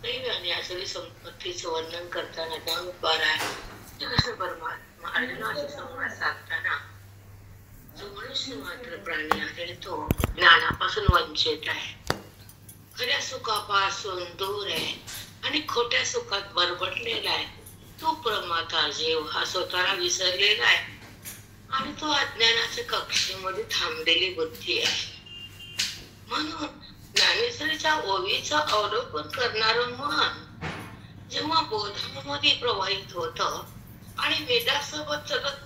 दैव आणि असली संपत्तीचं वर्णन करताना ज्ञानोद्वार आहे कृष्ण परमात्मा अर्जुनाशी संवाद साधताना जो मनुष्य मात्र प्राणी आहे तो ज्ञानापासून वंचित आहे, खऱ्या सुखापासून दूर आहे आणि खोट्या सुखात बरबटलेला आहे. तो प्रमाता जीव हा स्वतःला विसरलेला आहे आणि तो अज्ञानाच्या कक्षेमध्ये थांबलेली बुद्धी आहे. म्हणून ज्ञानेश्वरीच्या ओवीचं अवलोकन करणार मन जेव्हा बोधामध्ये प्रवाहित होत आणि वेदासोबत सतत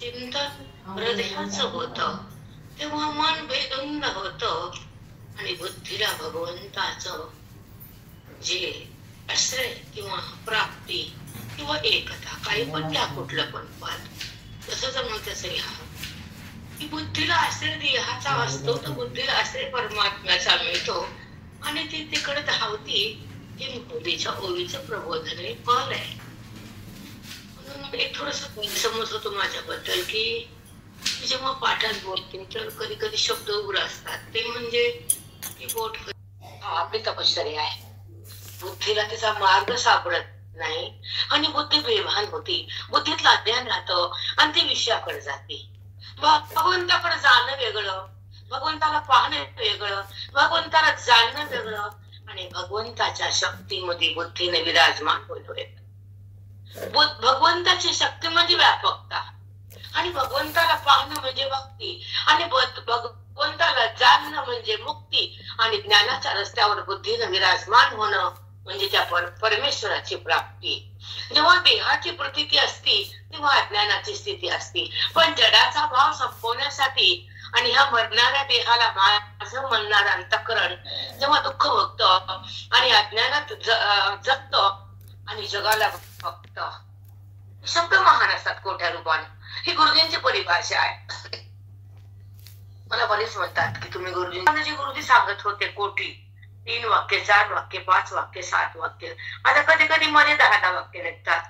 चिंतन हृदयाचं होत, तेव्हा मन बेधुंद होत आणि बुद्धीला भगवंताचं जे आश्रय किंवा प्राप्ती किंवा एकता, काही पण त्या कुठलं पण पद तसं जमत असेल की बुद्धीला आश्रय देहाचा असतो तर बुद्धीला आश्रय परमात्म्याचा मिळतो आणि ती तिकडे धावती. हे मुलीच्या ओवीचं प्रबोधन हे फल आहे. म्हणून एक थोडस गैरसमज होतो माझ्याबद्दल की जेव्हा पाठात बोलते तर कधी कधी शब्द उघड असतात, ते म्हणजे की बोट आपली तपश्चर्या आहे, बुद्धीला तिचा मार्ग सापडत नाही आणि बुद्धी बेभान होती, बुद्धीतलं अज्ञान राहतं आणि ती विषयाकडे जाते. भगवंताकडे जाणं वेगळं, भगवंताला पाहणं वेगळं, भगवंताला जाणणं वेगळं आणि भगवंताच्या शक्तीमध्ये बुद्धीने विराजमान होतोय. भगवंताची शक्ती म्हणजे व्यापकता आणि भगवंताला पाहणं म्हणजे भक्ती आणि भगवंताला जाणणं म्हणजे मुक्ती आणि ज्ञानाच्या रस्त्यावर बुद्धीनं विराजमान होणं म्हणजे त्या परमेश्वराची प्राप्ती. जेव्हा देहाची प्रतीती असती तेव्हा अज्ञानाची स्थिती असती, पण जडाचा भाव संपवण्यासाठी आणि ह्या मरणाऱ्या देहाला माझं म्हणणारं अंतःकरण जेव्हा दुःख भोगत आणि अज्ञानात जगत आणि जगाला भक्त, शब्द महान असतात कोट्या रूपाने. ही गुरुजींची परिभाषा आहे. मला बरेच म्हणतात की तुम्ही गुरुजी सांगत होते कोटी, 3 वाक्य 4 वाक्य 5 वाक्य 7 वाक्य, आता कधी कधी मध्ये 10 वाक्य निघतात.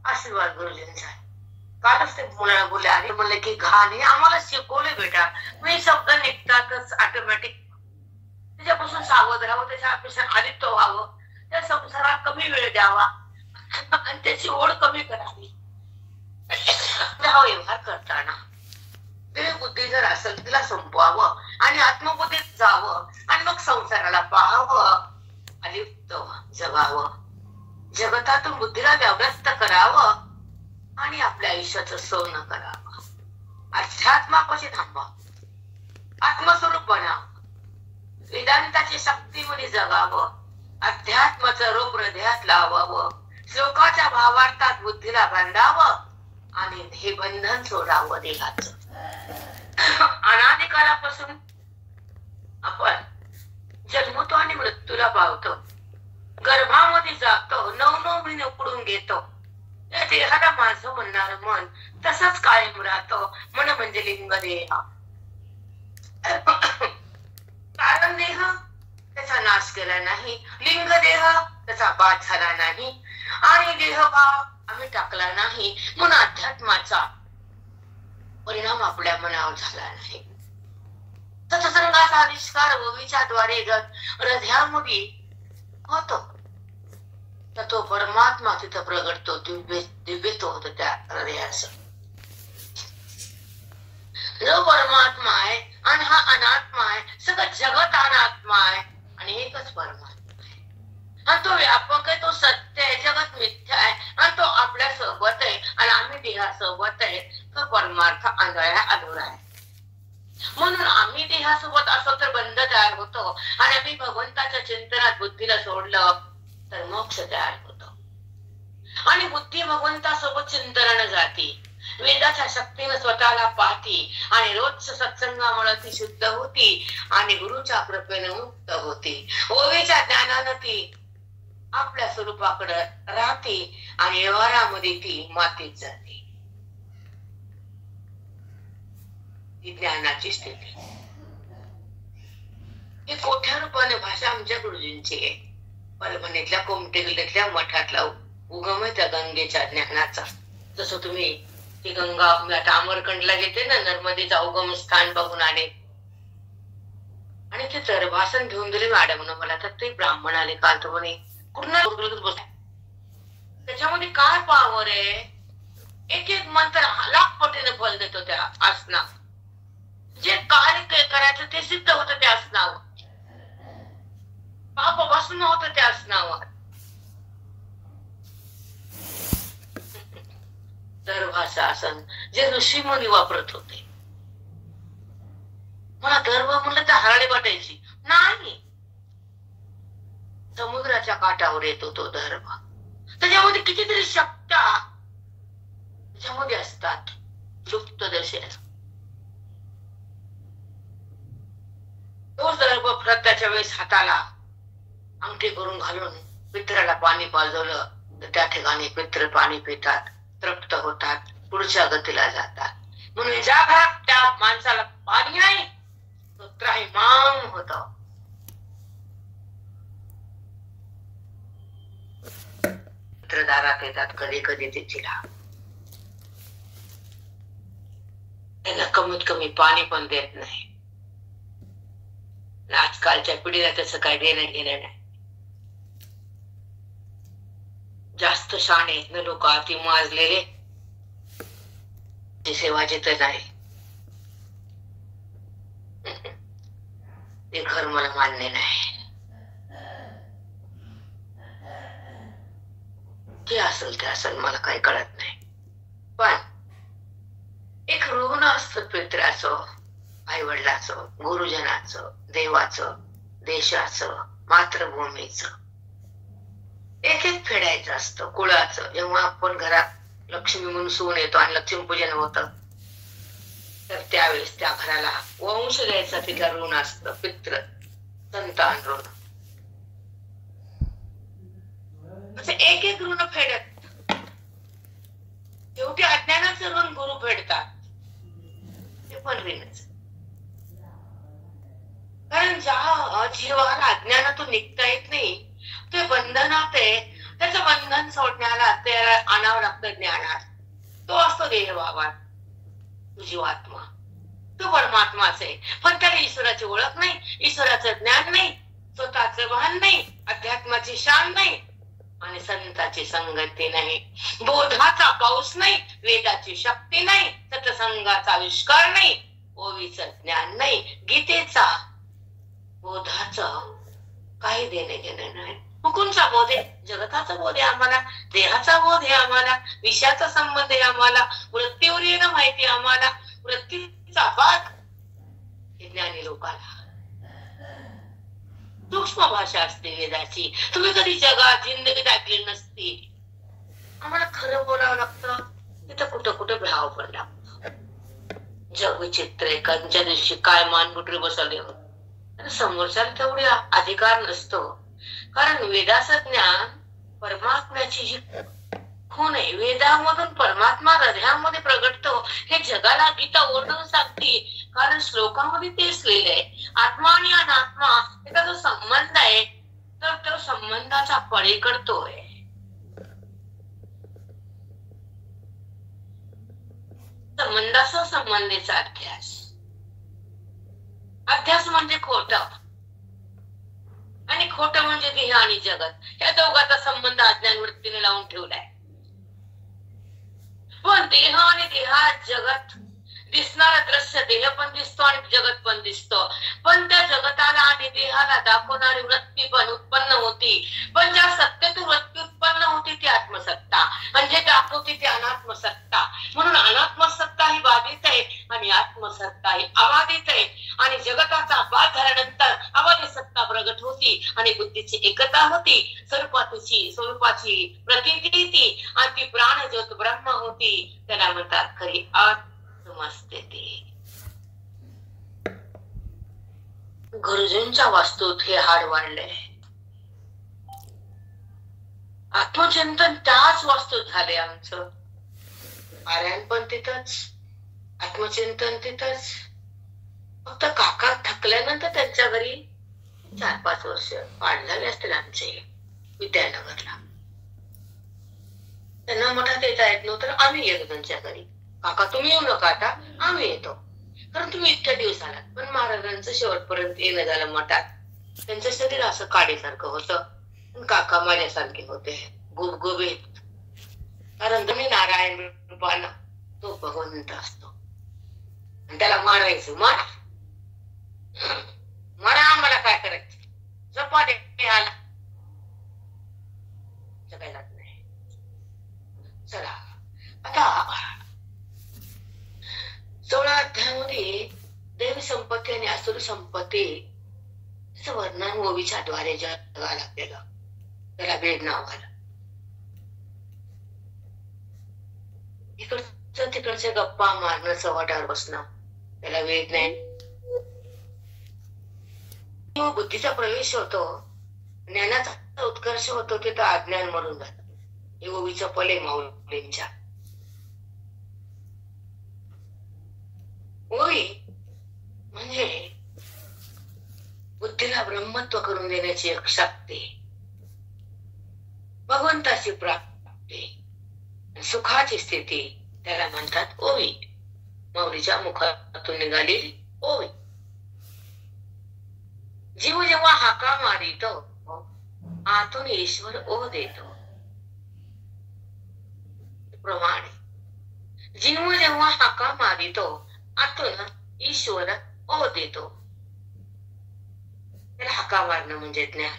आशीर्वाद गुरुजींचा. कालच ते मुलाला बोलले आणि म्हणले की घाण हे आम्हाला शिकवले बेटा, मी शब्द निघतातच ऑटोमॅटिक, त्याच्यापासून सावध राहावं, त्याच्यापेक्षा आदित्य व्हावं, त्या संसारात कमी वेळ द्यावा आणि त्याची ओढ कमी करावी. व्यवहार करताना बुद्धी जर असेल तिला संपवावं आणि आत्मबुद्धीत जावं आणि मग संसाराला पाहावं, अलिप्त जगावं, जगतातून बुद्धीला व्यवस्थ करावं आणि आपल्या आयुष्याचं सोनं करावं. अध्यात्मापाशी थांबावं, आत्मस्वरूप बनावं, वेदांताची शक्तीमध्ये जगावं, अध्यात्माचं रूप हृदयात लावावं, श्लोकाच्या भावार्थात बुद्धीला बांधावं आणि हे बंधन सोडावं देहाचं. अनादिकालापासून आपण जन्मतो आणि मृत्यूला पावतो, गर्भामध्ये जातो, 9 महिने उकडून घेतो. या देहाला माझं म्हणणार मन तसंच कायम राहतो. मन म्हणजे लिंग देह, कारण देह त्याचा नाश केला नाही, लिंग देह त्याचा बाद झाला नाही आणि देहभाव आम्ही टाकला नाही, म्हणून अध्यात्माचा परिणाम आपल्या मनावर झाला नाही. सत्संगाचा आविष्कार ओवीच्या द्वारे हृदयामध्ये होतो, तर तो परमात्मा तिथं प्रगटतो, दिव्यत्व होत त्या हृदयाचं. जो परमात्मा आहे आणि हा अनात्मा आहे, सगळं जगत अनात्मा आहे आणि एकच परमात्मा आहे. आणि तो व्यापक आहे, तो सत्य आहे, जगत मिथ्या आहे आणि तो आपल्या सोबत आहे आणि आम्ही देहासोबत आहे. तो परमार्थ आंधळा अधुरा आहे. म्हणून आम्ही देहासोबत असो तर बंध तयार होतो आणि आम्ही भगवंताच्या चिंतनात बुद्धीला सोडलं तर मोक्ष तयार होतो आणि बुद्धी भगवंतासोबत चिंतनानं जाती, वेदाच्या शक्तीनं स्वतःला पाहती आणि रोज सत्संगामुळे ती शुद्ध होती आणि गुरुच्या कृपेने मुक्त होती. ओवीच्या ज्ञानानं ती आपल्या स्वरूपाकडे राहते आणि व्यवहारामध्ये ती मातीत जाते. ही ज्ञानाची स्थिती. ही कोठ्या रूपाने भाषा आमच्या गुरुजींची आहे. परभणीतल्या कोमटेगलीतल्या मठातला उगम आहे त्या गंगेच्या ज्ञानाचा. जसं तुम्ही ती गंगा आता अमरकंडला घेते ना, नर्मदेचा उगम स्थान बघून आले आणि ते तर भाषण घेऊन दिले मॅडम मला, तर ते ब्राह्मण आले काल तर म्हणे पूर्ण बस. त्याच्यामध्ये काय पावर आहे? एक एक मंत्र लाख पटीने फल देतो त्या आसना. जे कार्य करायचं ते सिद्ध होतं त्या आसनावर. पापापासून होतं त्या आसनावर. दर्भाचं आसन जे ऋषी मुनी वापरत होते. मला दर्भ म्हणलं तर हराळी वाटायची नाही. समुद्राच्या काठावर येतो तो दर्भ. त्याच्यामध्ये कितीतरी शक्त्या त्याच्यामध्ये असतात. लुप्त दशेत तोच दर्भ प्रत्येच्या वेळेस हाताला अंगठी करून घालून पितराला पाणी पाजवलं तर त्या ठिकाणी पित्र पाणी पितात, तृप्त होतात, पुढच्या गतीला जातात. म्हणून ज्या घरात त्या माणसाला पाणी नाही तो त्राहिमाम होत. पित्रदारात येतात कधी कधी तिला. त्यांना कमीत कमी पाणी पण देत नाही. आजकालच्या पिढीला त्याचं काय देणं घेणं नाही. जास्त शाणे न लोक अति माजलेले सेवा जिथं नाही ते घर मला मान्य नाही. ते असेल मला काही कळत नाही. पण एक ऋण असतं पित्राचं, आई वडिलाचं, गुरुजनाचं, देवाचं, देशाचं, मातृभूमीचं. एक एक फेडायचं असतं कुळाचं. जेव्हा आपण घरात लक्ष्मी म्हणून सून येतो आणि लक्ष्मीपूजन होतं तर त्यावेळेस त्या घराला वंश द्यायचा तिथला ऋण असतं. पित्र संतान ऋण. एक एक ऋण फेडत शेवटी अज्ञानाचं ऋण गुरु फेडतात. ते पण ऋणच. कारण ज्या जीवाला अज्ञानातून निघता येत नाही ते बंधनात आहे. त्याचं बंधन सोडण्याला त्याला आणावं लागतं ज्ञानात. तो असतो देहभावात. तुझी आत्मा तो परमात्माच आहे. पण त्याला ईश्वराची ओळख नाही, ईश्वराचं ज्ञान नाही, स्वतःचं भान नाही, अध्यात्माची शान नाही आणि संताची संगती नाही, बोधाचा पाऊस नाही, वेदाची शक्ती नाही, सत्संगाचा आविष्कार नाही, ओवीचं ज्ञान नाही, गीतेचा बोधाचं काही देणे घेणे नाही. हुकूमचा बोध आहे, जगताचा बोध आहे आम्हाला, देहाचा बोध आहे आम्हाला, विषयाचा संबंध आहे आम्हाला, वृत्तीवर येणं माहिती आम्हाला, वृत्तीचा बाध हे ज्ञानी लोकांना. सूक्ष्म भाषा असते वेदाची. तुम्ही कधी जगात जिंदगीत ऐकली नसती. आम्हाला खरं बोलावं लागतं. तिथं कुठं कुठं भाव पण लागतो. जग विचित्र आहे. कंच्या दिवशी काय मानगुटरी बसवले समोरच्याला तेवढे अधिकार नसतो. कारण वेदाचं ज्ञान परमात्म्याची जी खूण आहे. वेदामधून परमात्मा हृदयामध्ये प्रगटतो हे जगाला गीता ओरडून सांगते. कारण श्लोकामध्ये तेच लिहिलंय. आत्मा आणि अनात्मा याचा जो संबंध आहे तर तो संबंधाचा पलीकडतोय. संबंधाचा संबंधीचा अध्यास. अध्यास म्हणजे खोट आणि खोट म्हणजे देह आणि जगत. या दोघांचा संबंध अज्ञान वृत्तीने लावून ठेवलाय. पण देह आणि देहात जगत दिसणारा दृश्य देह पण दिसतो आणि जगत पण दिसतो. पण त्या जगताला आणि देहाला दाखवणारी वृत्ती पण उत्पन्न होती. पण ज्या सत्तेतून वृत्ती उत्पन्न होती ती आत्मसत्ता म्हणजे दाखवती ती अनात्मसत्ता. म्हणून अनात्मसत्ता ही बाधित आहे आणि आत्मसत्ता ही अबाधित आहे. आणि जगताचा बाध झाल्यानंतर अबाधित सत्ता प्रगट होती आणि बुद्धीची एकता होती. स्वरूपाची प्रतीती आणि ती प्राणज्योत ब्रह्म होती. त्याला म्हणतात खरी आत्मस्थिती. गुरुजींच्या वास्तूत हे हाड वाढले. आत्मचिंतन त्याच वास्तूत झाले आमचं. आर्यन पण तिथंच, आत्मचिंतन तिथंच. फक्त काका थकल्यानंतर त्यांच्या घरी 4-5 वर्ष पाठ झाले असतील आमचे विद्यानगरला. त्यांना मठात येता येत नव्हतं. आम्ही येतो त्यांच्या घरी. काका तुम्ही येऊ नका आता, आम्ही येतो. कारण तुम्ही इतक्या दिवस आलात. पण महाराजांचं शेवटपर्यंत येणं झालं मठात. त्यांचं शरीर असं काडीसारखं होतं. काका माझ्यासारखे होते गुबगुबीत, कारण तुम्ही नारायण रूपानं तो भगवंत असतो. आणि त्याला मारायचं, मारा मारा, आम्हाला काय करायचं, जपा दे आला काय जात नाही. चला आता 16 अध्यायामध्ये देवी संपत्ती आणि असुर संपत्ती वर्णन ओवीच्या द्वारे जगाला केलं. त्याला वेद नाव आलं. इकडचं तिकडचे गप्पा मारणं, चव्हाट्यावर बसणं, त्याला वेद नाही. बुद्धीचा प्रवेश होतो, ज्ञानाचा उत्कर्ष होतो, ते तर अज्ञान मरून जात. हे ओवीचं पले माऊलींच्या. ओवी म्हणजे बुद्धीला ब्रह्मत्व करून देण्याची एक शक्ती, भगवंताची प्राप्ती, सुखाची स्थिती, त्याला म्हणतात ओवी. माऊलीच्या मुखातून निघालेली ओवी. जीव जेव्हा हाका मारितो, आतून ईश्वर ओ देतो. प्रमाणे जीव जेव्हा हाका मारितो, आतून ईश्वर ओ देतो. त्याला हाका मारणं म्हणजे ज्ञान,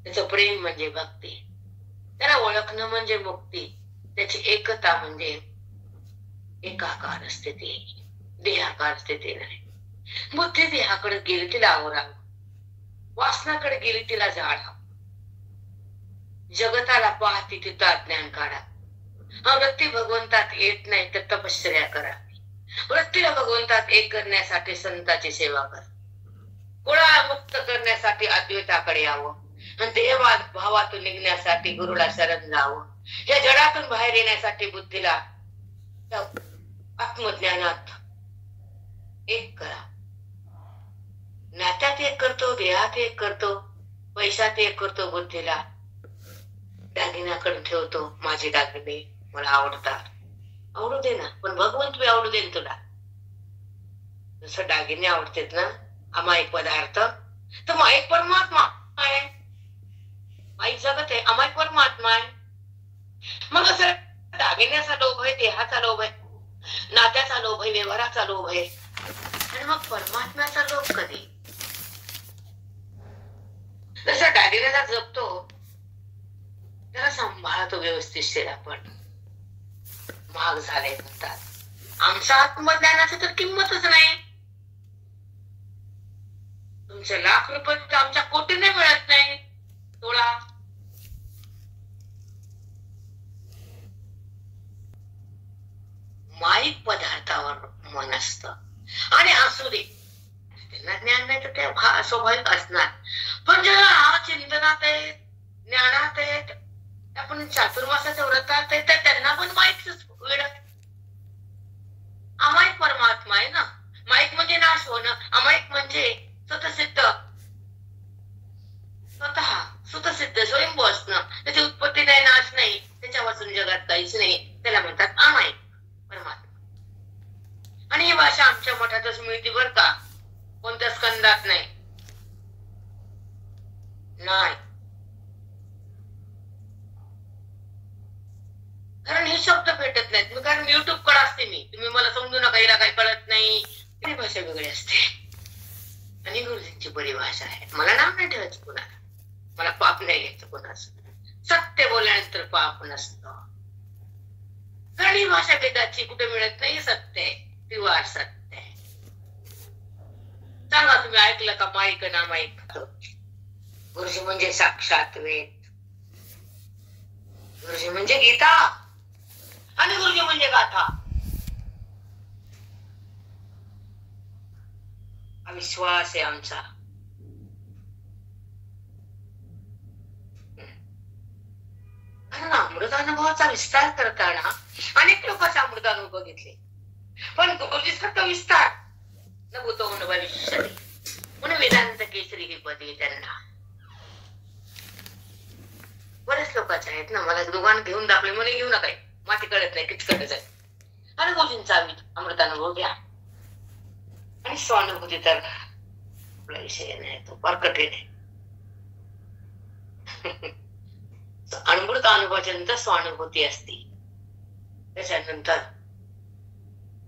त्याचं प्रेम म्हणजे भक्ती, त्याला ओळखणं म्हणजे मुक्ती, त्याची एकता म्हणजे एकाकार स्थिती, देहाकार स्थिती नाही. बुद्धी देहाकडे गेली तिला आवरावं, वासनाकडे गेली तिला जाळावं, जगताला पाहती तिथं अज्ञान काढा. हा वृत्ती भगवंतात येत नाही तर तपश्चर्या करा. वृत्तीला भगवंतात एक करण्यासाठी संताची सेवा करा. कुळा मुक्त करण्यासाठी अद्वैताकडे यावं, आणि देहवाद भावातून निघण्यासाठी गुरुला शरण जावं. या जडातून बाहेर येण्यासाठी बुद्धीला आत्मज्ञानात एक करा. नात्यात एक करतो, देहात एक करतो, पैशात एक करतो. बुद्धीला दागिन्याकडे ठेवतो, माझे दागिने मला आवडतात, आवडू दे ना, पण भगवंत बी आवडू दे तुला. जसं दागिने आवडतात ना, अमायिक पदार्थ, तर माईक परमात्मा आहे, माईक जगत आहे, अमायिक परमात्मा आहे. मग असं दागिन्याचा लोभ आहे, देहाचा लोभ आहे, नात्याचा लोभ आहे, व्यवहाराचा लोभ आहे, आणि मग परमात्म्याचा लोभ कधी? जसं दागिन्याला जपतो त्याला सांभाळतो व्यवस्थितशीर आपण. महाग झाले म्हणतात. आमच्या आत्मज्ञानाची तर किंमतच नाही. तुमचे लाख रुपये तर आमच्या कोटीने मिळत नाही. तोळा माईक पदार्थावर मन असत, आणि असू दे त्यांना ज्ञान नाही तर ते स्वाभाविक असणार. पण जेव्हा चिंतनात आहे, ज्ञानात आहे, आपण चातुर्मासाच्या व्रतात आहे, तर त्यांना पण माईक वेळ. अमायिक परमात्मा आहे ना. माईक म्हणजे नाश होणं, अमायिक म्हणजे स्वतःसिद्ध, स्वतःसिद्ध स्वयंभू असणं. त्याची उत्पत्ती नाही, नाश नाही, त्याच्यापासून जगात काहीच नाही, त्याला म्हणतात अमायिक परमात्मा. आणि ही भाषा आमच्या मठातच मिळते बर का, कोणत्या स्कंदात नाही. कारण हे शब्द भेटत नाहीत. मी कारण युट्यूब कडे असते मी, तुम्ही मला समजू नका, हिला काही कळत नाही. ती भाषा वेगळी असते आणि गुरुजींची परिभाषा आहे. मला नाव नाही ठेवायचं कुणाला, मला पाप नाही घ्यायचं कुणाचं. सत्य बोलल्यानंतर पाप नसतं. कारण ही भाषा वेदाची कुठे मिळत नाही. सत्य आहे, पिवार सत्य आहे. सांगा तुम्ही ऐकलं का माईक ना माईक? गुरुजी म्हणजे साक्षात वेद, गुरुजी म्हणजे गीता, आणि गुरुजी म्हणजे गाथा. हा विश्वास आहे आमचा. कारण अमृतानुभवाचा विस्तार करताना अनेक लोकांचा अमृतानुभव घेतले, पण गुरुजीसारखा विस्तार न भूतो न भविष्यति म्हणून वेदांत केसरी ही पदवी त्यांना. बरेच लोकांचे आहेत ना, मला दोघांना घेऊन दाखले म्हणे घेऊ नका, माती कळत नाही किचकटच आहे. आणि गुरुजींचा अमृतानुभव घ्या. आणि स्वानुभूती तर आपला विषय नाही, तो फार कठीण आहे. अमृत अनुभवाच्या स्वानुभूती असते. त्याच्यानंतर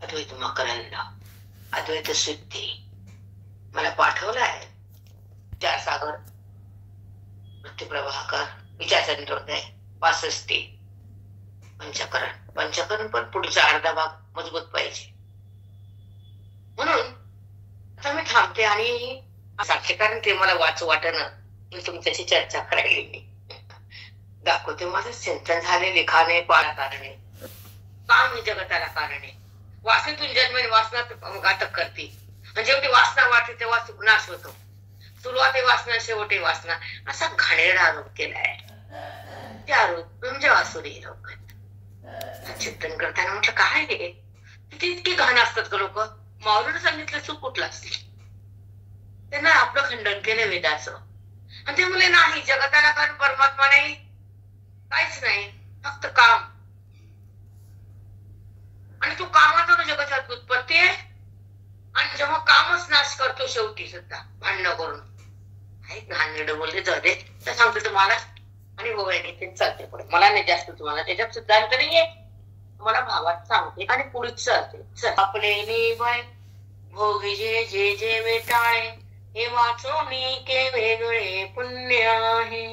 अद्वैत मकरंद, अद्वैत सिद्धी मला पाठवलाय. विचारसागर, वृत्तिप्रभाकर, विचारचंद्रोदय, वासस्ती, पंचकरण. पंचकरण पण पुढचा अर्धा भाग मजबूत पाहिजे. म्हणून आता मी थांबते आणि साक्षी, कारण ते मला वाचू वाटणं, मी तुमच्याशी चर्चा करायली. मी दाखवते माझं चिंतन झाले. लिखाणे पाळा कारणे, काम ही जगताला कारणे. वासनेतून जन्म वासनात घातक करते. आणि जेवढी वासना वाटते तेव्हा नाश होतो. सुरुवाती वासना, शेवटी वासना, असा घाणेरडा आरोप केलाय. ते आरोप म्हणजे वासुरी लोक. चिंतन करताना म्हटलं काय हे, किती इतकी घाण असतात का लोक. माऊलीने सांगितलं चूक कुठला असते. त्यांना आपलं खंडन केलं वेदाचं. आणि ते मुले नाही, जगताला कारण परमात्मा नाही, काहीच नाही, फक्त काम. आणि तू कामातून जगाची उत्पत्ती आहे. आणि जेव्हा कामच नाश करतो शेवटी सुद्धा भांडण करून. घाणेरडं बोलते, जाऊ दे, तर सांगतो तुम्हाला. आणि गोव्याने ते चालते पुढे. मला नाही जास्त तुम्हाला त्याच्यात सिद्धांत नाहीये, मला भावात सांगते आणि पुढे चालते. आपले निभय भोगी जे जे जे वेटाळे, हे वाचोनी के वेगळे पुण्य आहे.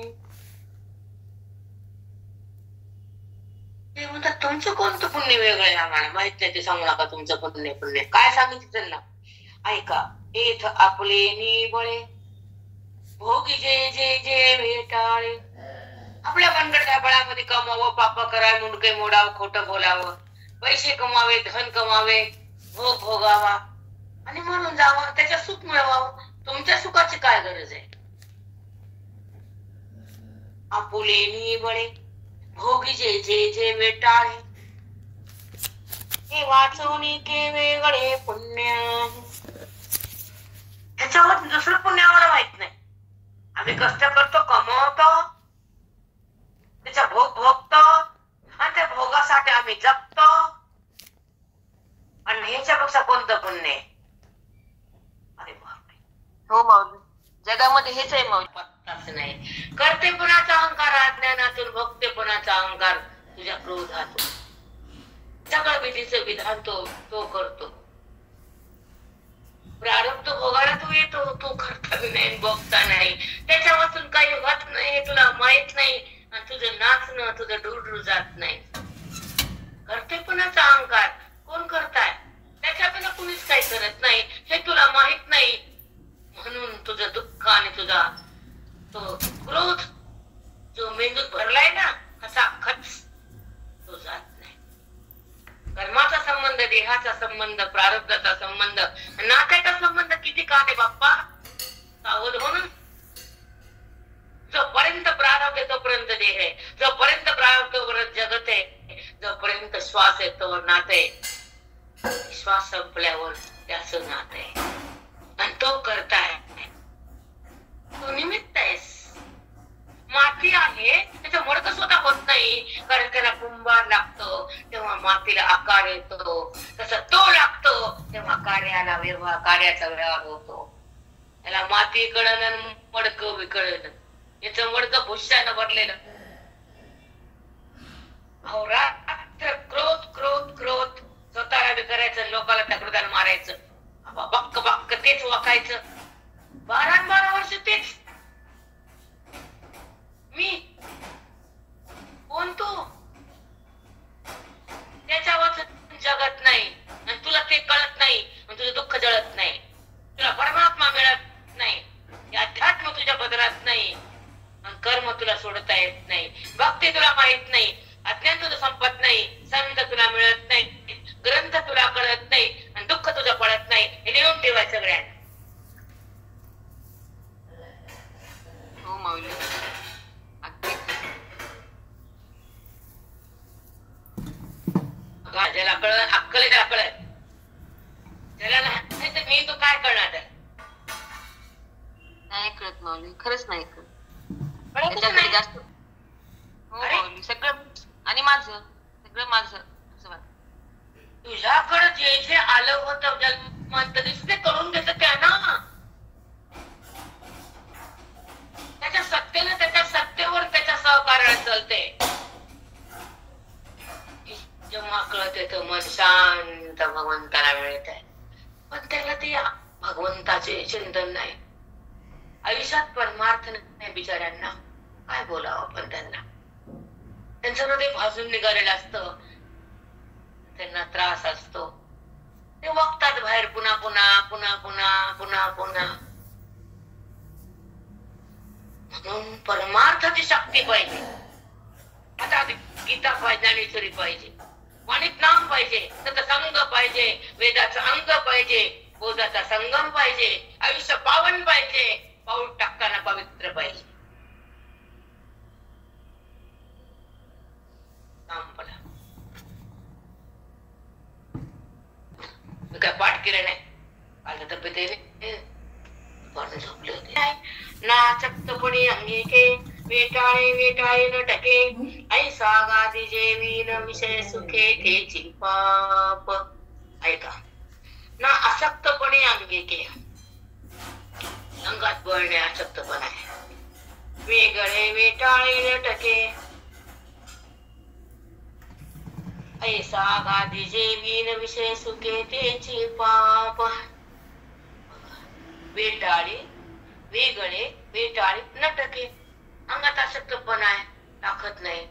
ते म्हणतात तुमचं कोणतं पुण्य वेगळं आहे, आम्हाला माहित नाही, ते सांगू नका तुमचं पुण्य. पुण्य काय सांगितलं त्यांना, ऐका. इथ आपले निबळे भोगी जे जे जे वेटाळे. आपल्या बनगडच्या बळामध्ये कमावं, पाप करावं, मुंडके मोडावं, खोटं बोलावं, पैसे कमावे, धन कमावे, भोग भोगावा आणि म्हणून जावं, त्याच्या सुख मिळवावं. तुमच्या सुखाची काय गरज आहे. आपुले निबळे भोगी जे जे जे वेटाळे, हे वाचवणी के वेगळे पुण्य. ह्याच्यावर दुसरं पुण्य आम्हाला माहित नाही. आम्ही कष्ट करतो, कमवतो, त्याचा भोग भोगतो आणि त्या भोगासाठी आम्ही जगतो. आणि ह्याच्यापेक्षा कोणतं पुण्य आहे. अरे बापरे, हो माऊली, जगामध्ये हेच आहे माऊली. पत्ताच नाही. कर्तेपणाचा अहंकार, अज्ञानातून भक्तेपणाचा अहंकार तुझ्या क्रोधातून. सगळं विधीचं विधान तो करतो. प्रारब्ध भोगायला तू येतो, तू करता नाही, बघता नाही, त्याच्यापासून काही होत नाही, हे तुला माहित नाही. आणि तुझं नाचणं, तुझं डुडू जात नाही. कर्तेपणाचा अहंकार कोण करताय, त्याच्याकडे कुणीच काही करत नाही, हे तुला माहित नाही. म्हणून तुझं दुःख आणि तुझा तो क्रोध जो मेंदूत भरलाय ना, असा खच तो जात नाही. कर्माचा संबंध, देहाचा संबंध, प्रारब्धाचा संबंध, नात्याचा संबंध किती का आहे बाप्पा, सावध हो ना. जोपर्यंत प्रारब्ध आहे तोपर्यंत देह आहे, जोपर्यंत प्रारब्ध तोपर्यंत जगत आहे, जोपर्यंत श्वास आहे तोवर नात आहे, श्वास संपल्यावर त्याचं नात आहे. आणि तो करताय, तो निमित्त आहेस. माती आहे, त्याचं मडकं स्वतः होत नाही, कारण त्याला कुंभार लागतो तेव्हा मातीला आकार येतो. तसं तो लागतो तेव्हा कार्याला कार्याचा व्यवहार होतो. त्याला माती कळण आणि मडकं विकळण. याचं मडकं भुष्यानं भरलेलं. रात्र क्रोध क्रोध क्रोध, स्वतःला बी करायचं, लोकांना तक्रार मारायचं, बक्क बक्क तेच वाकायचं. 12 वर्ष तेच. मी कोण तू, त्याच्यावर जगत नाही आणि तुला ते कळत नाही, तुझं दुःख जळत नाही, तुला परमात्मा मिळत नाही, अध्यात्म तुझ्या बदलात नाही, कर्म तुला सोडता येत नाही, भक्ती तुला माहित नाही, अज्ञान तुझं संपत नाही, संत तुला मिळत नाही, ग्रंथ तुला कळत नाही आणि दुःख तुझं पडत नाही. हे लिहून ठेवाय सगळ्यांना. हो माऊली, ज्याला कळत अक्कल त्याला कळत, त्याला नाही तर मी तो काय करणार. नाही कळत माऊली, खरंच नाही कळत. जास्त सगळं आणि माझं सगळं माझं असं वाटत. तुझ्याकडे जे जे आलं होतं जन्मात ते करून घेत त्यानं, त्याच्या सत्तेनं, त्याच्या सत्तेवर चालते. जेव्हा कळत येतं मन शांत भगवंताला मिळत आहे, पण त्याला ते भगवंताचे चिंतन नाही. आयुष्यात परमार्थ नाही बिचाऱ्यांना. काय बोलावं आपण त्यांना. त्यांचं हृदय भाजून निघालेलं असतं, त्यांना त्रास असतो. ते वागतात बाहेर पुन्हा पुन्हा पुन्हा पुन्हा पुन्हा पुन्हा. म्हणून परमार्थाची शक्ती पाहिजे. आता गीता पाहिजे, ज्ञानेश्वरी पाहिजे, वाणीत नाम पाहिजे, सत्संग पाहिजे, वेदाचा अंग पाहिजे, बोधाचा संगम पाहिजे, आयुष्य पावन पाहिजे, पाऊल टाकताना पवित्र पाहिजे. मी काय पाठ केलं नाही, काल तब्येत झोपले होते. नाचक्तपणे अंगिके वेटाळे वेटाळे न टके, ऐसा गादी जेवी न विषय सुखे तेची पाप. ऐका ना, अशक्तपणे अंगिके, अंगात बळणे अशक्तपणा आहे. वेगळे वेटाळे न टके, ऐसा गादी जेवी न विषय सुखे तेची पाप. वेटाळे वेगळे वेटाळे नटके, अंगात अशक्तपणा आहे, ताकद नाही,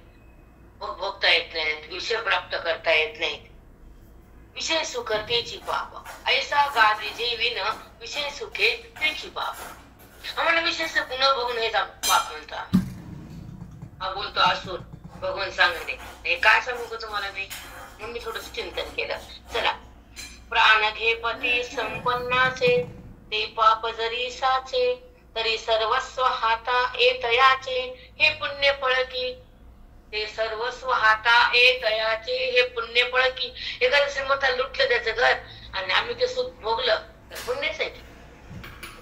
भोगता येत नाहीत, विषय प्राप्त करता येत नाहीत. विषय सुख तेची पाप. ऐसा गादी जेवीन विषय सुखे तेची पाप. आम्हाला विषय सुख न बघून हे पाप म्हणतो. हा बोलतो असून भगवान सांगते. हे काय सांगू का तुम्हाला मी, म्हणून मी थोडस चिंतन केलं. चला. प्राण घे पती संपन्नाचे, ते पाप जरी साचे, तरी सर्वस्व हाता येतयाचे, हे पुण्य फळकी. ते सर्वस्व हाता येतयाचे, हे पुण्य फळकी. एखाद्या श्रीमंताला लुटलं त्याचं घर आणि आम्ही ते सुख भोगलं तर पुण्यच आहे.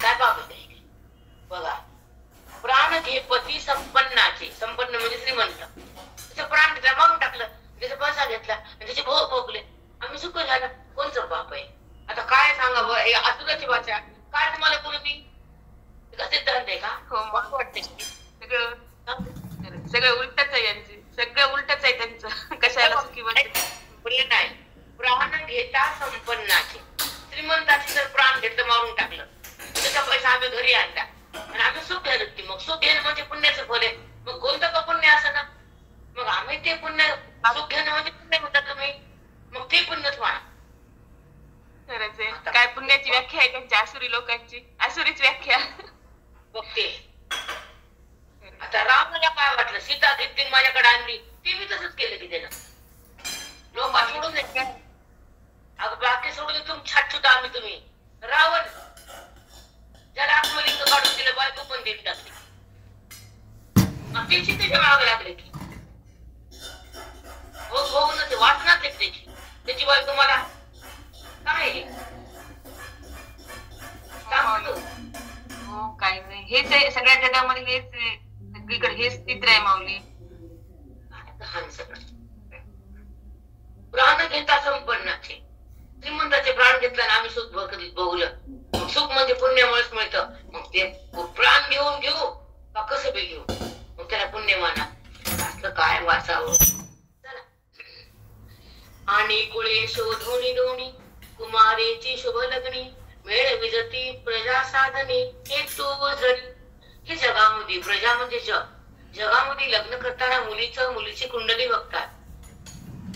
काय पाप आहे बघा. प्राण घे पती संपन्नाचे, संपन्न म्हणजे श्रीमंत, त्याचं प्राण घेतला, मारून टाकलं, त्याचा पैसा घेतला आणि त्याचे भोग भोगले, आम्ही सुख झालं. कोणचं पाप आहे? आता काय सांगा बरं, असुराची भाषा काय तुम्हाला बोलू मी? सिद्धांत आहे का? हो, मला वाटते सगळं उलटच आहे यांची, सगळं उलटच आहे त्यांचं. कशाला सुखी बोलले नाही. प्राण घेता संपन्नाचे, श्रीमंताचे जर प्राण घेतलं, मारून टाकलं, त्याचा पैसा आम्ही घरी आणला आणि आम्ही सुख घ्यायला की, मग सुख घेणं म्हणजे पुण्याचं फल आहे. मग कोणतं का पुण्य असं ना, मग आम्ही ते पुण्य सुख घेणं म्हणजे पुण्य म्हणतात तुम्ही, मग ते पुण्यच म्हणा. काय पुण्याची व्याख्या आहे त्यांच्या, आसुरी लोकांची आसुरीच व्याख्या बघते. आता रामाला काय वाटलं, सीता घेतली माझ्याकडे आणली, ते मी तसंच केलं की त्यानं. लोक सोडून देत, अगं बाकी सोडून तुम छाटछूट आम्ही तुम्ही. रावण ज्याला आत्मलिंग काढून दिलं, बायको पण देत टाकली, ते सीतेच्या मागे लागले की होऊनच वाचनात त्याची बायको मला काय हो, काय नाही. हेच आहे सगळ्या जगामध्ये, हेच आहे सगळीकडे, हेच चित्र आहे माऊली. प्राण घेता संपन्नाचे, श्रीमंताचे प्राण घेतला आम्ही सुख भोगलं. सुख म्हणजे पुण्यामुळेच मिळतं. मग ते प्राण घेऊ का कसं बी घेऊ, मग त्याला पुण्य माना. असलं काय वाचावं. चला. आणि कुळे शोधोनी दोनी, कुमारेची शुभ लग्नी, वेळ विजती प्रजा साधने, हे तू जरी. हे जगामध्ये, प्रजा म्हणजे जगामध्ये लग्न करताना मुलीची कुंडली बघतात,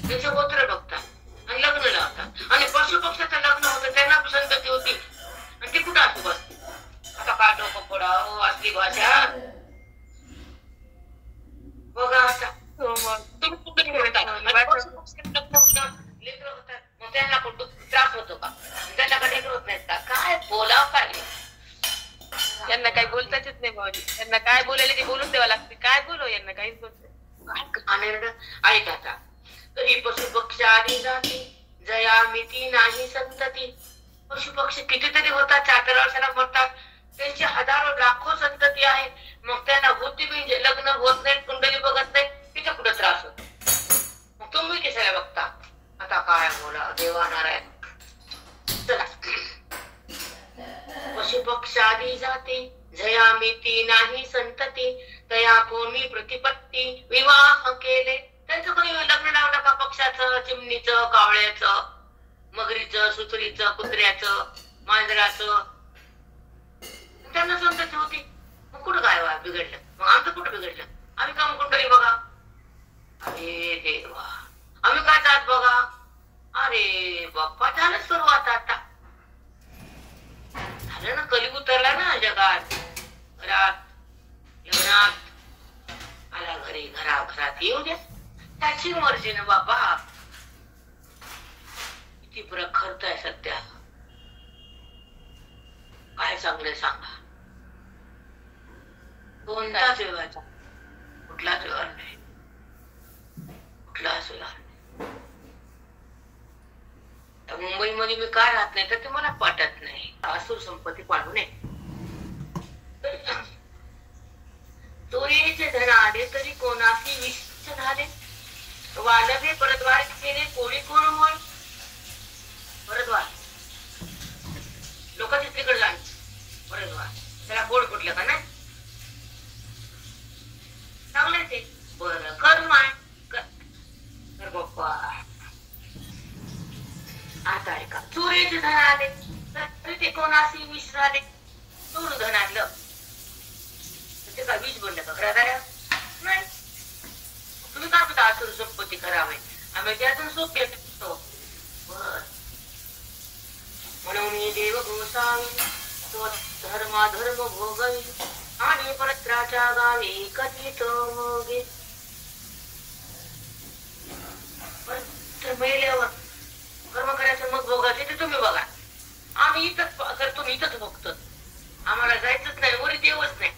त्याचे गोत्र बघतात आणि लग्न लावतात. आणि पशु पक्षाचं लग्न होतं, त्यांना संतती होती आणि ती कुठं असू बसते. आता काय डोकं पडावं असली भाषा बघा. आता तुम्ही कुठे लेकर होतात, मग त्यांना कुठं त्रास होतो का? त्यांना काही लेकर होत नाहीत का? काय बोलावं काय? यांना काही बोलताच येत नाही भाऊजी. यांना काय बोलायला ते बोलून द्यावं लागते. काय बोलू यांना, काहीच बोलते. आनंद ऐका आता. तरी पशु पक्षी आधी जाती, जया मिती नाही संतती. पशु पक्षी कितीतरी होतात, 4 वर्षाला मरतात, त्यांची हजारो लाखो संतती आहे. मग त्यांना होती म्हणजे लग्न होत नाही, कुंडली बघत नाही, तिथे कुठं त्रास होतो. मग तुम्ही कशाला बघता? आता काय बोला देवाणार आहे. चला. पशु पक्षादी जाते, जया मिती नाही संतती, तया कोणी प्रतिपत्ती विवाह केले. त्यांचं कोणी लग्न लावलं का? पक्षाचं, चिमणीचं, कावळ्याचं, मगरीचं, सुसरीचं, कुत्र्याचं, मांजराचं. त्यांना संतती होती. मग कुठं काय बिघडलं? मग आमचं कुठं बिघडलं? आम्ही काम कुठतरी बघा. अरे देवा, आम्ही काय जात बघा. अरे बाप्पा, झालं सुरुवात आता. झालं ना, कली उतरला ना जगात. घरात, लग्नात, आला घरी, घरात येऊ द्या. त्याची मर्जी ना बाबा. किती प्रखरत आहे सध्या. काय चांगलं सांगा. कोणताच व्यवहार, कुठलाच व्यवहार नाही, कुठलाच व्यवहार नाही. मुंबईमध्ये मी काय राहत नाही तर ते मला पटत नाही. आसूर संपत्ती पाडू नये. चोरीचे धन आले तरी कोणाशी विष झाले. वानवे परद्वार केले कोणी कोण म्हण. परद्वार लोकांचे तिकडे जाण. परद्वार त्याला गोड कुठलं का नाही. चांगलं ते बरं कर माय कर बाप्पा. आता ऐका, चोरीचे धन आले तरी ते कोणाशी विष झाले. चोरून धन आणलं ते काय विष बनलं का घरादाऱ्या? नाही. तुम्ही काय म्हणता आसुर संपत्ती करावे? आम्ही त्यातून सुख घेतो. म्हणून देव गोसावी तो धर्म भोगावी आणि परत्राच्या गावी कथित मोगे. मेल्यावर कर्म करायचं मग भोगायचे ते तुम्ही बघा. आम्ही इथंच करतो, इथंच भोगतो. आम्हाला जायचंच नाही, वरी देवच नाही.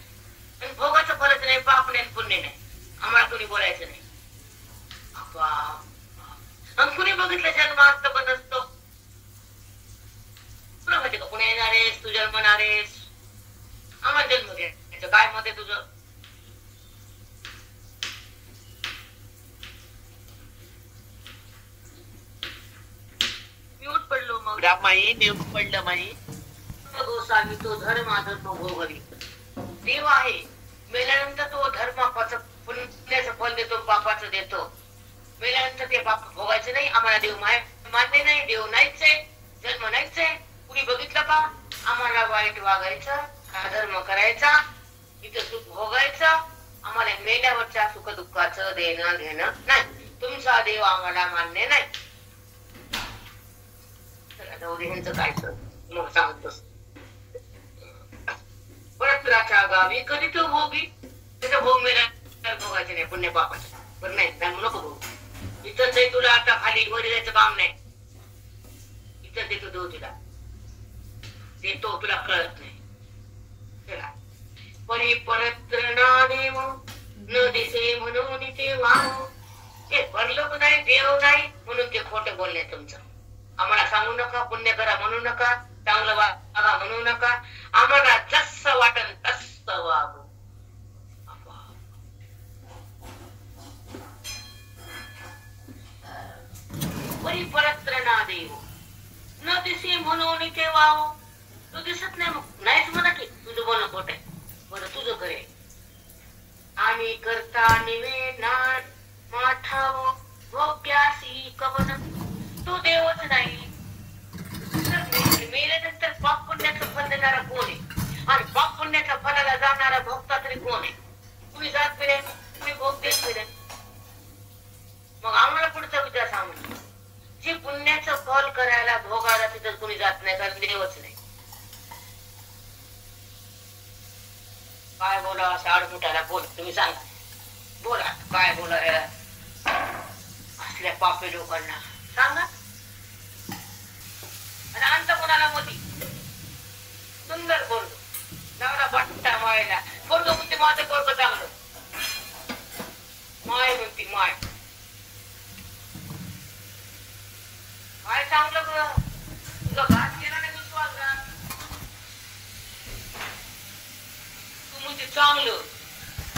आणि भोगाचं फलच नाही, पाप नाही, पुण्य नाही. आम्हाला कोणी बोलायचं नाही. आणि कुणी बघितलं जन्म असतं पण असतो. तुला माहिती का पुणे येणारेस, तू जन्मणारेस. आम्हाला जन्म घ्यायचं काय मत आहे तुझं? म्यूट पडलो मग माई, म्यूट पडलं माई. गोसावी तो धर्म भोगवी. देव आहे, मेल्यानंतर तो धर्माचं पुण्याचं फल देतो, पापाचं देतो. मेल्यानंतर ते पाप भोगायचं नाही. आम्हाला देव मान्य नाही. देव नाहीच आहे, जन्म नाहीच आहे. कुणी बघितलं का? आम्हाला वाईट वागायचं, धर्म करायचा, इथं सुख भोगायचं. आम्हाला मेल्यावरच्या सुख दुःखाचं देणं घेणं नाही. तुमचा देव आम्हाला मान्य नाही. ह्यांचं काय मग सांगत बस. परत्राच्या गावी कधी तो भोगी. त्याचा भोग मेला भोगायचे नाही, पुण्य पापाचं बरं नाही. नको भोग. इथंच आहे तुला आता, खाली वर जायचं काम नाही. इथं देतो देव तुला, देतो तुला कळत नाही. चला परी परत्रणा देव न दिसे म्हणून ते वाहू. ते परलोक नाही, देव नाही म्हणून ते खोटं बोलणे तुमचं. आम्हाला सांगू नका, पुण्य करा म्हणू नका, चांगलं वागा म्हणू नका. आम्हाला जसं वाटन तसं वागू. परी परत्रणा देव न दिसे म्हणून ते वाहू. तू दिसत नाही मग नाहीच म्हणा की तुझं बोलणं खोट आहे. बरं तुझं करे आणि करता निवेदन माठाव भोग्यासी कवन. तो देवच नाही. मेल्यानंतर पाप पुण्याचं फल देणारा कोण आहे? आणि पाप पुण्याच्या फलाला जाणारा भोगता तरी कोण आहे? तुम्ही जात फिरे, तुम्ही भोग देत फिरे. मग आम्हाला पुढचा विचार सांगू. जे पुण्याचं फल करायला भोगायला तिथं कोणी जात नाही, कारण देवच नाही. काय बोला आडमुठाला बोल. तुम्ही सांगा, बोला काय बोला असल्या पापी लोकांना सांगा. आणि अंत कोणाला मोदी सुंदर बोलतो नवरा बट्टा मायला बोलतो. म्हणते माझं पोरग चांगलं. माय म्हणती माय काय चांगलं ग. तुझा घात केला नाही विश्वास का? तू म्हणते चांगलं,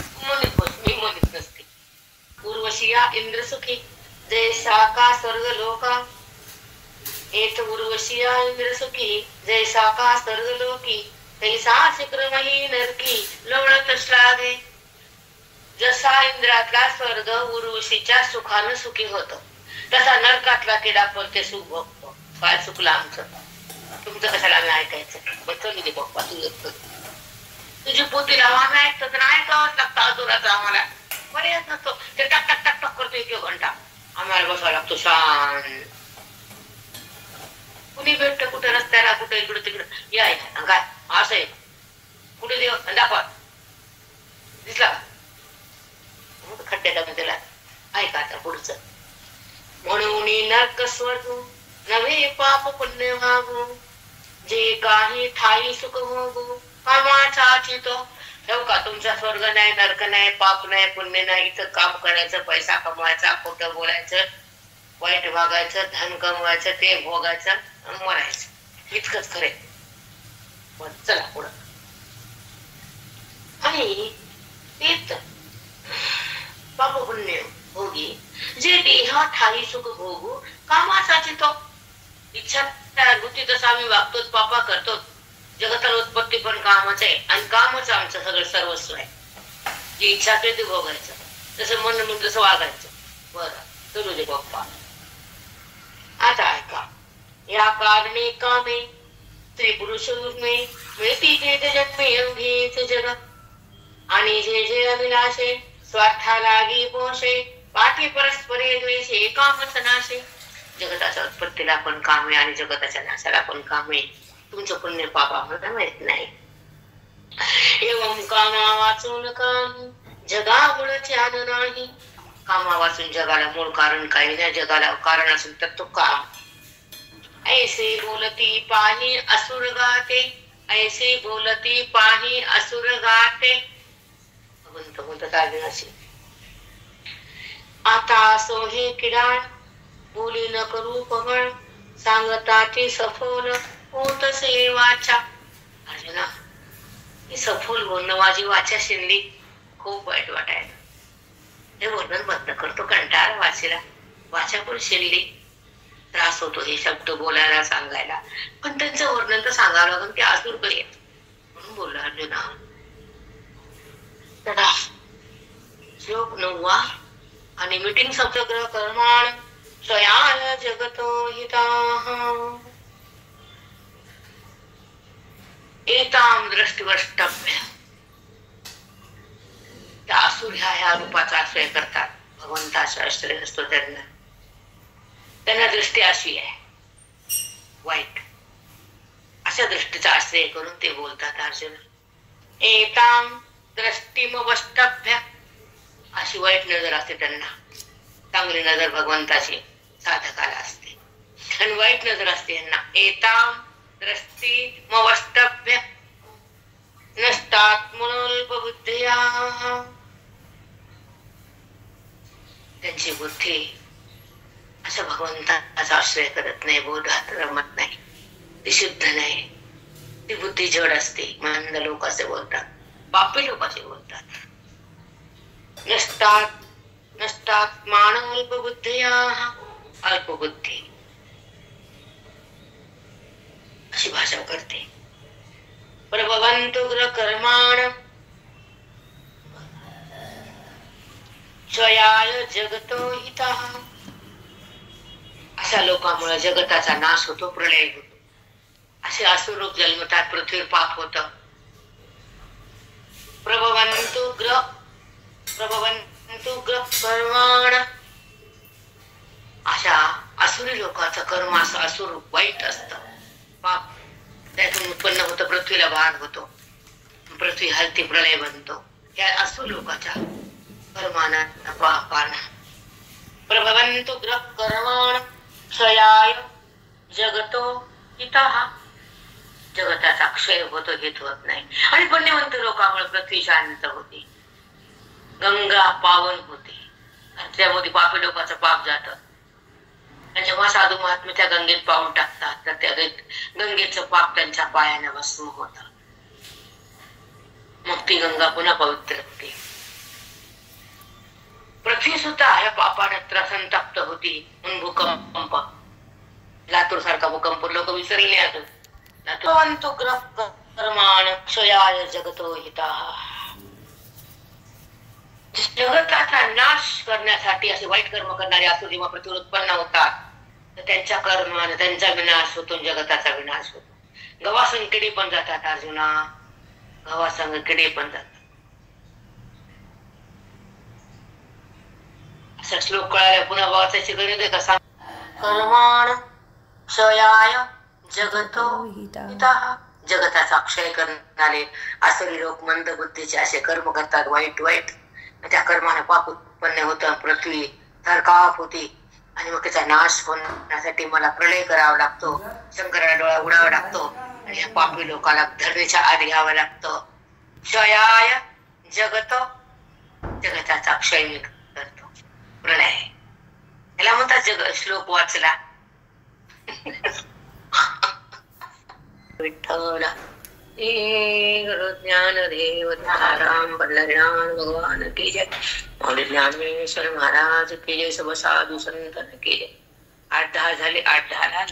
तू म्हणत बस, मी म्हणत नसते. उर्वशिया इंद्र सुखी जैसा का स्वर्ग लोका. एत उर्वशिया इंद्र सुखी जैसा का स्वर्ग लोकी. तैसा शिक्रमही नरकी लवळत श्लाघे. जसा इंद्रातला स्वर्ग उर्वशीच्या सुखानं सुखी होतो, तसा नरकातला किडा पण ते सुख भोगतो. काय चुकलं आमचं? तुमचं कशाला आम्ही ऐकायचं? बचवली दे पप्पा, तू येतो तुझी पोती लावा, आम्ही ऐकतो तर ऐकावंच लागतं. अजूराचं आम्हाला पर्याय नसतो. ते टक टक टक टक करतो 1 घंटा, आम्हाला बसावं लागतो शांत. कुणी भेटतं कुठे रस्त्याला, कुठे इकडे तिकडे यायचं काय असं आहे? कुठे देव दाखवा, दिसला का? खड्ड्यात त्याला ऐका आता पुढचं. म्हणून नरक स्वर्ग नव्हे पाप पुण्य वागू, जे काही ठाई सुख भोगू कामाचा चितो. ठेव का? तुमचा स्वर्ग नाही, नरक नाही, पाप नाही, पुण्य नाही. इथं काम करायचं, पैसा कमवायचा, खोटं बोलायचं, वाईट वागायचं, धन कमवायचं, ते भोगायचं, मरायचं, इतकंच खरे. चला पुढं. आणि तेच पाप पुण्य भोगी, जे देहा ठाई सुख भोगू कामाचा चितो. इच्छा बुद्धी तसं आम्ही वागतोच, पापा करतो. जगताला उत्पत्ती पण कामच आहे आणि कामच आमचं सगळं सर्वस्व आहे. जी इच्छा ते भोगायचं, तसं मन म्हणून तसं वागायचं. बरं, करू दे पप्पा. आता ऐका. या कारणे कामे स्त्री पुरुष मिळती जे जन्मे अवघेच जग, आणि जे जे अभिलाषे स्वार्था लागी पोषे, पाठी परस्परे द्वेषे कामच नाशे. जगताच्या उत्पत्तीला पण काम आहे आणि जगताच्या नाशाला पण काम आहे. तुमचं पुण्य पाप आम्हाला माहित नाही. एवं कामा वाचून काम जगामुळे ध्यान नाही. कामा वाचून जगाला मूळ कारण काही नाही, जगाला कारण असेल तर तो काम. ऐसे बोलती पाही असुर गाते, ऐसे बोलती पाही असुर गाते. म्हणतात आदिवासी. आता सोहे किडाळ बोली न करू पवळ, सांगताची सफोल होतसे वाचा. अर्जुना, ही सफोल बोलणं माझी वाचा शिरली, खूप वाईट वाटायला. हे वर्णन बंद करतो, कंटाळा वाचेला. वाचा पण शिरली, त्रास होतो हे शब्द बोलायला सांगायला, पण त्यांचं वर्णन तर सांगावं लागेल. ते असुर करी म्हणून बोलला अर्जुना. श्लोक 9 आणि मीटिंग सप्तग्रह कर्माण स्वयाय जगतो हिताः एताम दृष्टिवष्टभ्य. त्या असुर ह्या रूपाचा आश्रय करतात. भगवंताचा आश्रय असतो त्यांना. त्यांना दृष्टी अशी आहे वाईट, अशा दृष्टीचा आश्रय करून ते बोलतात. अर्जुन, एताम दृष्टिमवष्टभ्य. अशी वाईट नजर असते त्यांना. चांगली नजर भगवंताची साधकाला असते आणि वाईट नजर असते यांना. एताम दृष्टिमवष्टभ्य नष्टात्मनोल्पबुद्धया. त्यांची बुद्धी अशा भगवंताचा आश्रय करत नाही, बोधात रमत नाही, ती शुद्ध नाही. ती बुद्धी जड असते. मंद लोक असे बोलतात, पापी लोक असे बोलतात. नष्टात्मान अल्पबुद्धया, अल्पबुद्धी अशी भाषा करते. प्रभवन्तु कर्माण स्वयाय जगतो हितः. अशा लोकांमुळे जगताचा नाश होतो, प्रलय होतो. असे असुरूप जन्मतात, पृथ्वीवर पाप होत. प्रभवन्तु कर्माण. अशा असुरी लोकांचं कर्म असं असुर वाईट असतं. पाप त्यातून उत्पन्न होतं, पृथ्वीला भार होतो, पृथ्वी हलती, प्रलय बनतो. या असुर लोकांच्या कर्माना पापाना. प्रभवन्तु कर्माण क्षयाय जगतो हितः. जगताचा क्षय होतो, हित होत नाही. आणि पुण्यवंत लोकांमुळे पृथ्वी शांत होती, गंगा पावन होते. त्यामध्ये पापी लोकांचं पाप जात. आणि जेव्हा साधू महात्मे त्या गंगेत पाऊल टाकतात तर त्या गंगेचं पाप त्यांच्या पायाने भस्म होत. मग ती गंगा पुन्हा पवित्र होते. पृथ्वी सुद्धा ह्या पापाने संतप्त होती. म्हणून भूकंप, लातूर सारखा भूकंप लोक विसरले अजून. लातूर कर्माण क्षयाय जगतो हितः. जगताचा नाश करण्यासाठी असे वाईट कर्म करणारे असो जेव्हा पृथ्वीवर उत्पन्न होतात तर त्यांच्या कर्माने त्यांचा विनाश होतो, जगताचा विनाश होतो. गव्हासंग किडे पण जातात अर्जुना, गव्हासंग किडे पण जातात. असा श्लोक कळाला पुन्हा वाचायची गरज आहे का सांग. कर्माण क्षयाय जगतो हितः. जगताचा क्षय करणारे असुरी लोक मंद बुद्धीचे असे कर्म करतात वाईट वाईट. त्या कर्माने पाप उत्पन्न होतं, पृथ्वी थरकाप होती आणि मग त्याचा नाश होण्यासाठी मला प्रलय करावा लागतो, शंकराला डोळा उडावा लागतो आणि या पापी लोकाला धरणीच्या आत घ्यावं लागतं. क्षयाय जगतो, जगताचा क्षय मी करतो, प्रलय. याला म्हणतात जग. श्लोक वाचला विठ्ठल ज्ञानदेव राम बल्लराम भगवान की जय. मौली ज्ञानेश्वर महाराज की जय. सब साधू संतन की जय. 8-10 झाले, 8-10